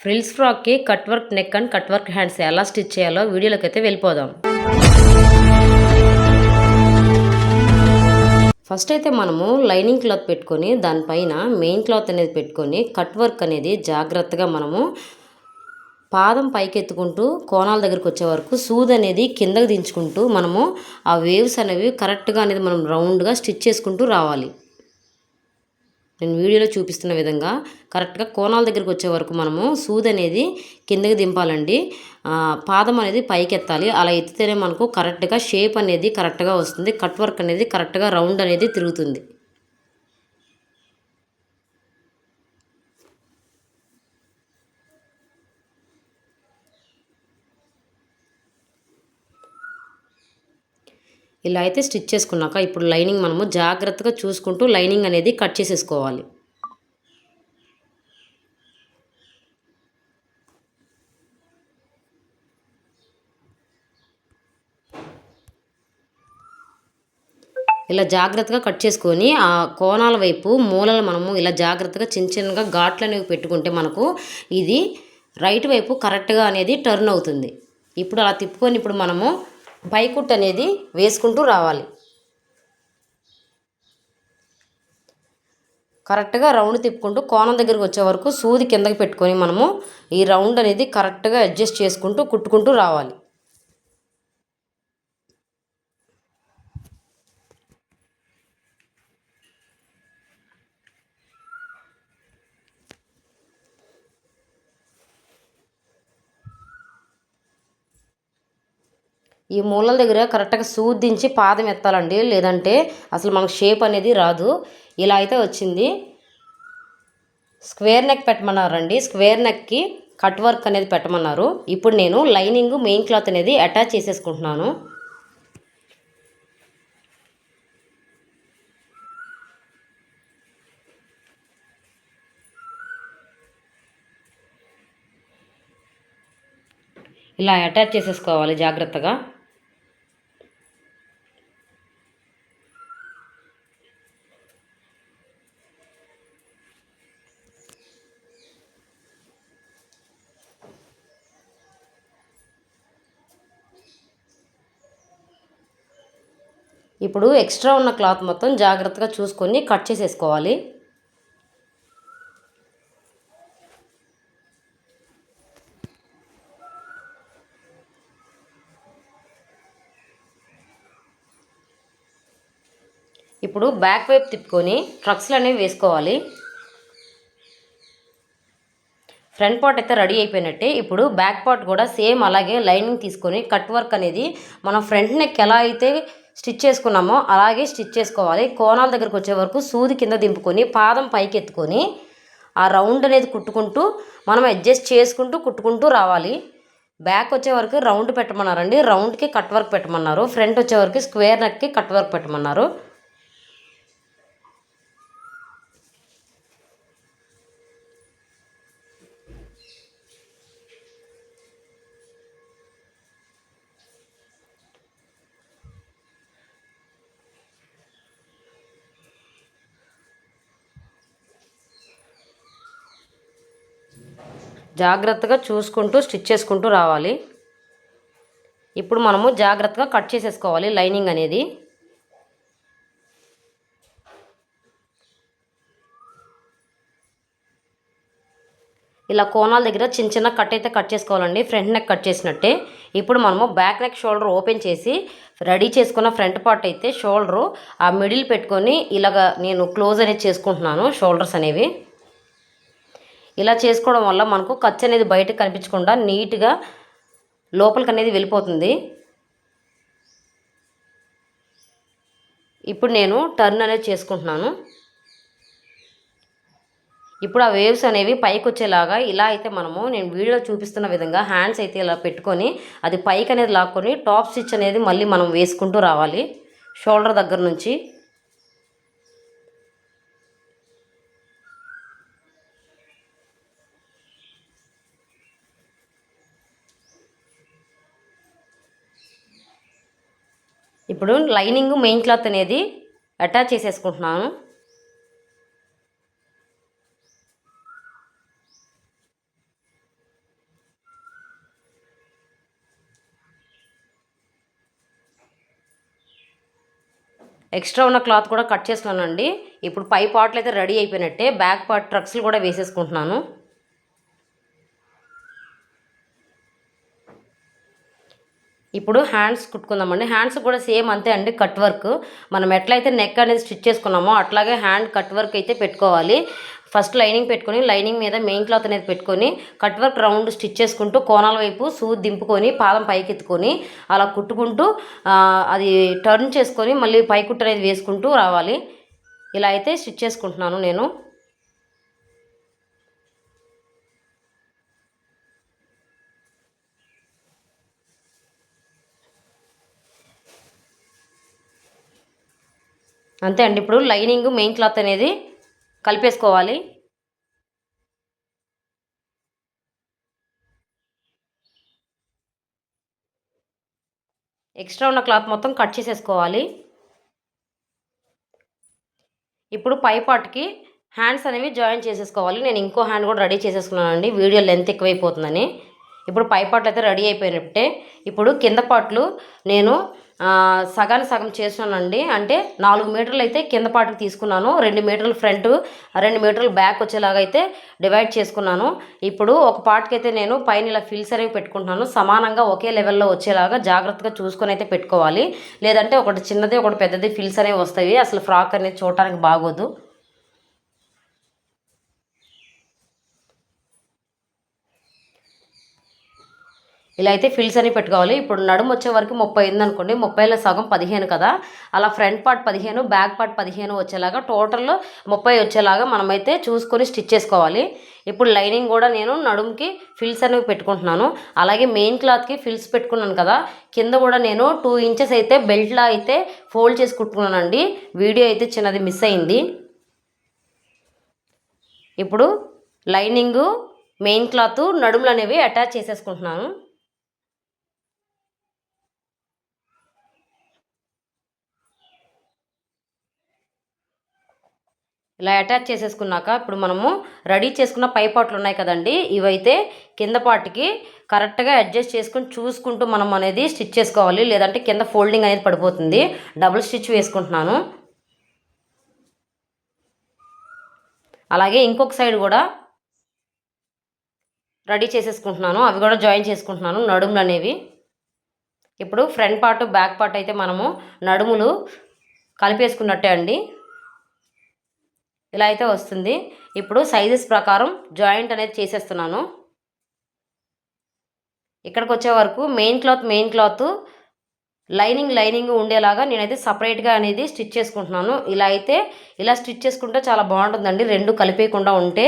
Frills ఫ్రాక్కి cut work neck and cut work hands ఎలా stitch చేయాలో వీడియోలోకి అయితే వెళ్ళిపోదాం. ఫస్ట్ అయితే మనము లైనింగ్ క్లాత్ పెట్టుకొని దానిపైన మెయిన్ క్లాత్ అనేది పెట్టుకొని కట్ వర్క్ అనేది జాగ్రత్తగా మనము పాదం పైకి ఎత్తుకుంటూ కోణాల దగ్గరికి వచ్చే వరకు సూది అనేది కిందకి దించుకుంటూ మనము ఆ వేవ్స్ అనేవి కరెక్ట్గా అనేది మనం రౌండ్గా స్టిచ్ చేసుకుంటూ రావాలి. నేను వీడియోలో చూపిస్తున్న విధంగా కరెక్ట్గా కోణాల దగ్గరికి వచ్చే వరకు మనము సూది అనేది కిందకి దింపాలండి. పాదం అనేది పైకి ఎత్తాలి. అలా ఎత్తితేనే మనకు కరెక్ట్గా షేప్ అనేది కరెక్ట్గా వస్తుంది. కట్ వర్క్ అనేది కరెక్ట్గా రౌండ్ అనేది తిరుగుతుంది. ఇలా అయితే స్టిచ్ చేసుకున్నాక ఇప్పుడు లైనింగ్ మనము జాగ్రత్తగా చూసుకుంటూ లైనింగ్ అనేది కట్ చేసేసుకోవాలి. ఇలా జాగ్రత్తగా కట్ చేసుకొని ఆ కోణాల వైపు మూలలు మనము ఇలా జాగ్రత్తగా చిన్న చిన్నగా ఘాట్లు అనేవి పెట్టుకుంటే మనకు ఇది రైట్ వైపు కరెక్ట్గా అనేది టర్న్ అవుతుంది. ఇప్పుడు అలా తిప్పుకొని ఇప్పుడు మనము పైకుట్టు అనేది వేసుకుంటూ రావాలి. కరెక్ట్గా రౌండ్ తిప్పుకుంటూ కోణం దగ్గరికి వచ్చే వరకు సూది కిందకి పెట్టుకొని మనము ఈ రౌండ్ అనేది కరెక్ట్గా అడ్జస్ట్ చేసుకుంటూ కుట్టుకుంటూ రావాలి. ఈ మూలల దగ్గర కరెక్ట్గా సూది దించి పాదం ఎత్తాలండి, లేదంటే అసలు మనకు షేప్ అనేది రాదు. ఇలా అయితే వచ్చింది. స్క్వేర్ నెక్ పెట్టమన్నారండి. స్క్వేర్ నెక్కి కట్ వర్క్ అనేది పెట్టమన్నారు. ఇప్పుడు నేను లైనింగ్ మెయిన్ క్లాత్ అనేది అటాచ్ చేసేసుకుంటున్నాను. ఇలా అటాచ్ చేసేసుకోవాలి జాగ్రత్తగా. ఇప్పుడు ఎక్స్ట్రా ఉన్న క్లాత్ మొత్తం జాగ్రత్తగా చూసుకొని కట్ చేసేసుకోవాలి. ఇప్పుడు బ్యాక్ వైపు తిప్పుకొని ట్రక్స్లు అనేవి వేసుకోవాలి. ఫ్రంట్ పార్ట్ అయితే రెడీ అయిపోయినట్టే. ఇప్పుడు బ్యాక్ పార్ట్ కూడా సేమ్ అలాగే లైనింగ్ తీసుకొని కట్ వర్క్ అనేది మనం ఫ్రంట్ నెక్ ఎలా అయితే స్టిచ్ చేసుకున్నామో అలాగే స్టిచ్ చేసుకోవాలి. కోణాల దగ్గరకు వచ్చే వరకు సూది కింద దింపుకొని పాదం పైకి ఎత్తుకొని ఆ రౌండ్ అనేది కుట్టుకుంటూ మనం అడ్జస్ట్ చేసుకుంటూ కుట్టుకుంటూ రావాలి. బ్యాక్ వచ్చే వరకు రౌండ్ పెట్టమన్నారండి, రౌండ్కి కట్ వర్క్ పెట్టమన్నారు. ఫ్రంట్ వచ్చే వరకు స్క్వేర్ నెక్కి కట్ వర్క్ పెట్టమన్నారు. జాగ్రత్తగా చూసుకుంటూ స్టిచ్ చేసుకుంటూ రావాలి. ఇప్పుడు మనము జాగ్రత్తగా కట్ చేసేసుకోవాలి లైనింగ్ అనేది. ఇలా కోణాల దగ్గర చిన్న చిన్న కట్ అయితే కట్ చేసుకోవాలండి, ఫ్రంట్ నెక్ కట్ చేసినట్టే. ఇప్పుడు మనము బ్యాక్ నెక్ షోల్డర్ ఓపెన్ చేసి రెడీ చేసుకున్న ఫ్రంట్ పార్ట్ అయితే షోల్డరు ఆ మిడిల్ పెట్టుకొని ఇలాగ నేను క్లోజ్ అనేది చేసుకుంటున్నాను షోల్డర్స్ అనేవి. ఇలా చేసుకోవడం వల్ల మనకు ఖర్చు అనేది బయటకు కనిపించకుండా నీట్గా లోపలికి అనేది వెళ్ళిపోతుంది. ఇప్పుడు నేను టర్న్ అనేది చేసుకుంటున్నాను. ఇప్పుడు ఆ వేవ్స్ అనేవి పైకి వచ్చేలాగా ఇలా అయితే మనము నేను వీడియోలో చూపిస్తున్న విధంగా హ్యాండ్స్ అయితే ఇలా పెట్టుకొని అది పైకి అనేది లాక్కొని టాప్ స్టిచ్ అనేది మళ్ళీ మనం వేసుకుంటూ రావాలి షోల్డర్ దగ్గర నుంచి. ఇప్పుడు లైనింగ్ మెయిన్ క్లాత్ అనేది అటాచ్ చేసేసుకుంటున్నాను. ఎక్స్ట్రా ఉన్న క్లాత్ కూడా కట్ చేసుకున్నానండి. ఇప్పుడు పై పార్ట్లు అయితే రెడీ అయిపోయినట్టే. బ్యాక్ పార్ట్ ట్రక్స్లు కూడా వేసేసుకుంటున్నాను. ఇప్పుడు హ్యాండ్స్ కుట్టుకుందామండి. హ్యాండ్స్ కూడా సేమ్ అంతే అండి, కట్ వర్క్. మనం ఎట్లయితే నెక్ అనేది స్టిచ్ చేసుకున్నామో అట్లాగే హ్యాండ్ కట్ వర్క్ అయితే పెట్టుకోవాలి. ఫస్ట్ లైనింగ్ పెట్టుకొని లైనింగ్ మీద మెయిన్ క్లాత్ అనేది పెట్టుకొని కట్ వర్క్ రౌండ్ స్టిచ్ చేసుకుంటూ కోణాల వైపు సూది దింపుకొని పాదం పైకి ఎత్తుకొని అలా కుట్టుకుంటూ అది టర్న్ చేసుకొని మళ్ళీ పై కుట్టు అనేది వేసుకుంటూ రావాలి. ఇలా అయితే స్టిచ్ చేసుకుంటున్నాను నేను. అంతే అండి. ఇప్పుడు లైనింగ్ మెయిన్ క్లాత్ అనేది కలిపేసుకోవాలి. ఎక్స్ట్రా ఉన్న క్లాత్ మొత్తం కట్ చేసేసుకోవాలి. ఇప్పుడు పై పార్ట్కి హ్యాండ్స్ అనేవి జాయిన్ చేసేసుకోవాలి. నేను ఇంకో హ్యాండ్ కూడా రెడీ చేసేసుకున్నానండి, వీడియో లెంత్ ఎక్కువైపోతుందని. ఇప్పుడు పై పార్ట్లు అయితే రెడీ అయిపోయినట్టే. ఇప్పుడు కింద పార్ట్లు నేను సగానికి సగం చేస్తున్నానండి. అంటే 4 మీటర్లు అయితే కింద పార్ట్కి తీసుకున్నాను, 2 మీటర్లు ఫ్రంట్, 2 మీటర్లు బ్యాక్ వచ్చేలాగా అయితే డివైడ్ చేసుకున్నాను. ఇప్పుడు ఒక పార్ట్కి అయితే నేను పైన ఇలా ఫిల్స్ అనేవి పెట్టుకుంటున్నాను. సమానంగా ఒకే లెవెల్లో వచ్చేలాగా జాగ్రత్తగా చూసుకొని అయితే పెట్టుకోవాలి. లేదంటే ఒకటి చిన్నది ఒకటి పెద్దది ఫిల్స్ అనేవి వస్తాయి, అసలు ఫ్రాక్ అనేది చూడటానికి బాగోదు. ఇలా అయితే ఫిల్స్ అని పెట్టుకోవాలి. ఇప్పుడు నడుము వచ్చే వరకు 30 ఉందనుకోండి, 30లో సగం 15 కదా, అలా ఫ్రంట్ పార్ట్ 15 బ్యాక్ పార్ట్ 15 వచ్చేలాగా టోటల్ 30 వచ్చేలాగా మనమైతే చూసుకొని స్టిచ్ చేసుకోవాలి. ఇప్పుడు లైనింగ్ కూడా నేను నడుముకి ఫిల్స్ అనేవి పెట్టుకుంటున్నాను. అలాగే మెయిన్ క్లాత్కి ఫిల్స్ పెట్టుకున్నాను కదా, కింద కూడా నేను 2 ఇంచెస్ అయితే బెల్ట్లా అయితే ఫోల్డ్ చేసి కుట్టుకున్నానండి. వీడియో అయితే చిన్నది మిస్ అయింది. ఇప్పుడు లైనింగు మెయిన్ క్లాత్ నడుములు అనేవి అటాచ్ చేసేసుకుంటున్నాను. ఇలా అటాచ్ చేసేసుకున్నాక ఇప్పుడు మనము రెడీ చేసుకున్న పై పార్ట్లు ఉన్నాయి కదండి, ఇవైతే కింద పార్ట్కి కరెక్ట్గా అడ్జస్ట్ చేసుకుని చూసుకుంటూ మనం అనేది స్టిచ్ చేసుకోవాలి. లేదంటే కింద ఫోల్డింగ్ అనేది పడిపోతుంది. డబుల్ స్టిచ్ వేసుకుంటున్నాను. అలాగే ఇంకొక సైడ్ కూడా రెడీ చేసేసుకుంటున్నాను. అవి కూడా జాయిన్ చేసుకుంటున్నాను నడుములు అనేవి. ఇప్పుడు ఫ్రంట్ పార్ట్ బ్యాక్ పార్ట్ అయితే మనము నడుములు కలిపేసుకున్నట్టే అండి. ఇలా అయితే వస్తుంది. ఇప్పుడు సైజెస్ ప్రకారం జాయింట్ అనేది చేసేస్తున్నాను. ఇక్కడికి వచ్చే వరకు మెయిన్ క్లాత్ లైనింగ్ ఉండేలాగా నేనైతే సపరేట్గా అనేది స్టిచ్ చేసుకుంటున్నాను. ఇలా స్టిచ్ చేసుకుంటే చాలా బాగుంటుందండి, రెండు కలిపేయకుండా ఉంటే.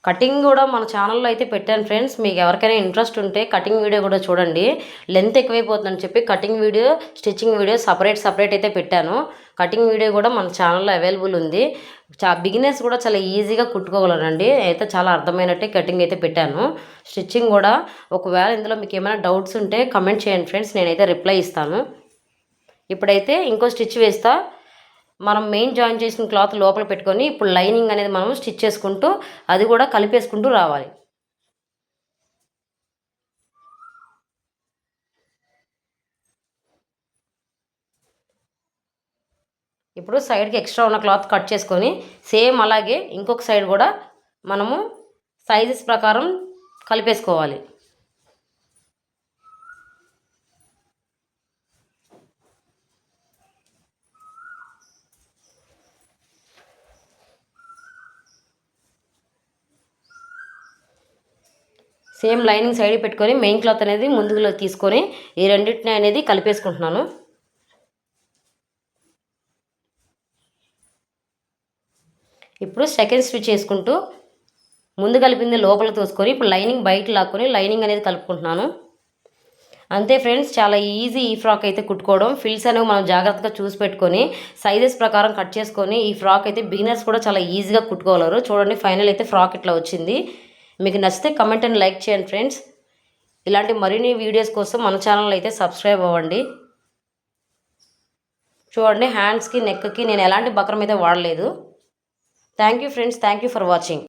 కటింగ్ కూడా మన ఛానల్లో అయితే పెట్టాను ఫ్రెండ్స్. మీకు ఎవరికైనా ఇంట్రెస్ట్ ఉంటే కటింగ్ వీడియో కూడా చూడండి. లెంత్ ఎక్కువైపోతుందని చెప్పి cutting video, stitching video separate అయితే పెట్టాను. కటింగ్ వీడియో కూడా మన ఛానల్లో అవైలబుల్ ఉంది. బిగినర్స్ కూడా చాలా ఈజీగా కుట్టుకోగలరండి. అయితే చాలా అర్థమైనట్టే కటింగ్ అయితే పెట్టాను. స్టిచ్చింగ్ కూడా ఒకవేళ ఇందులో మీకు ఏమైనా డౌట్స్ ఉంటే కమెంట్ చేయండి ఫ్రెండ్స్, నేనైతే రిప్లై ఇస్తాను. ఇప్పుడైతే ఇంకో స్టిచ్ వేస్తా. మనం మెయిన్ జాయిన్ చేసిన క్లాత్ లోపల పెట్టుకొని ఇప్పుడు లైనింగ్ అనేది మనం స్టిచ్ చేసుకుంటూ అది కూడా కలిపేసుకుంటూ రావాలి. ఇప్పుడు సైడ్కి ఎక్స్ట్రా ఉన్న క్లాత్ కట్ చేసుకొని సేమ్ అలాగే ఇంకొక సైడ్ కూడా మనము సైజెస్ ప్రకారం కలిపేసుకోవాలి. సేమ్ లైనింగ్ సైడ్ పెట్టుకొని మెయిన్ క్లాత్ అనేది ముందులో తీసుకొని ఈ రెండింటిని అనేది కలిపేసుకుంటున్నాను. ఇప్పుడు సెకండ్ స్టిచ్ చేసుకుంటూ ముందు కలిపింది లోపల తోసుకొని ఇప్పుడు లైనింగ్ బయట లాక్కొని లైనింగ్ అనేది కలుపుకుంటున్నాను. అంతే ఫ్రెండ్స్, చాలా ఈజీ ఈ ఫ్రాక్ అయితే కుట్టుకోవడం. ఫిల్స్ అనేవి మనం జాగ్రత్తగా చూసి పెట్టుకొని సైజెస్ ప్రకారం కట్ చేసుకొని ఈ ఫ్రాక్ అయితే బిగినర్స్ కూడా చాలా ఈజీగా కుట్టుకోగలరు. చూడండి, ఫైనల్ అయితే ఫ్రాక్ ఇట్లా వచ్చింది. మీకు నచ్చితే కమెంట్ అండ్ లైక్ చేయండి ఫ్రెండ్స్. ఇలాంటి మరిన్ని వీడియోస్ కోసం మన ఛానల్ అయితే సబ్స్క్రైబ్ అవ్వండి. చూడండి హ్యాండ్స్కి నెక్కి నేను ఎలాంటి బక్రం అయితే వాడలేదు. Thank you friends, thank you for watching.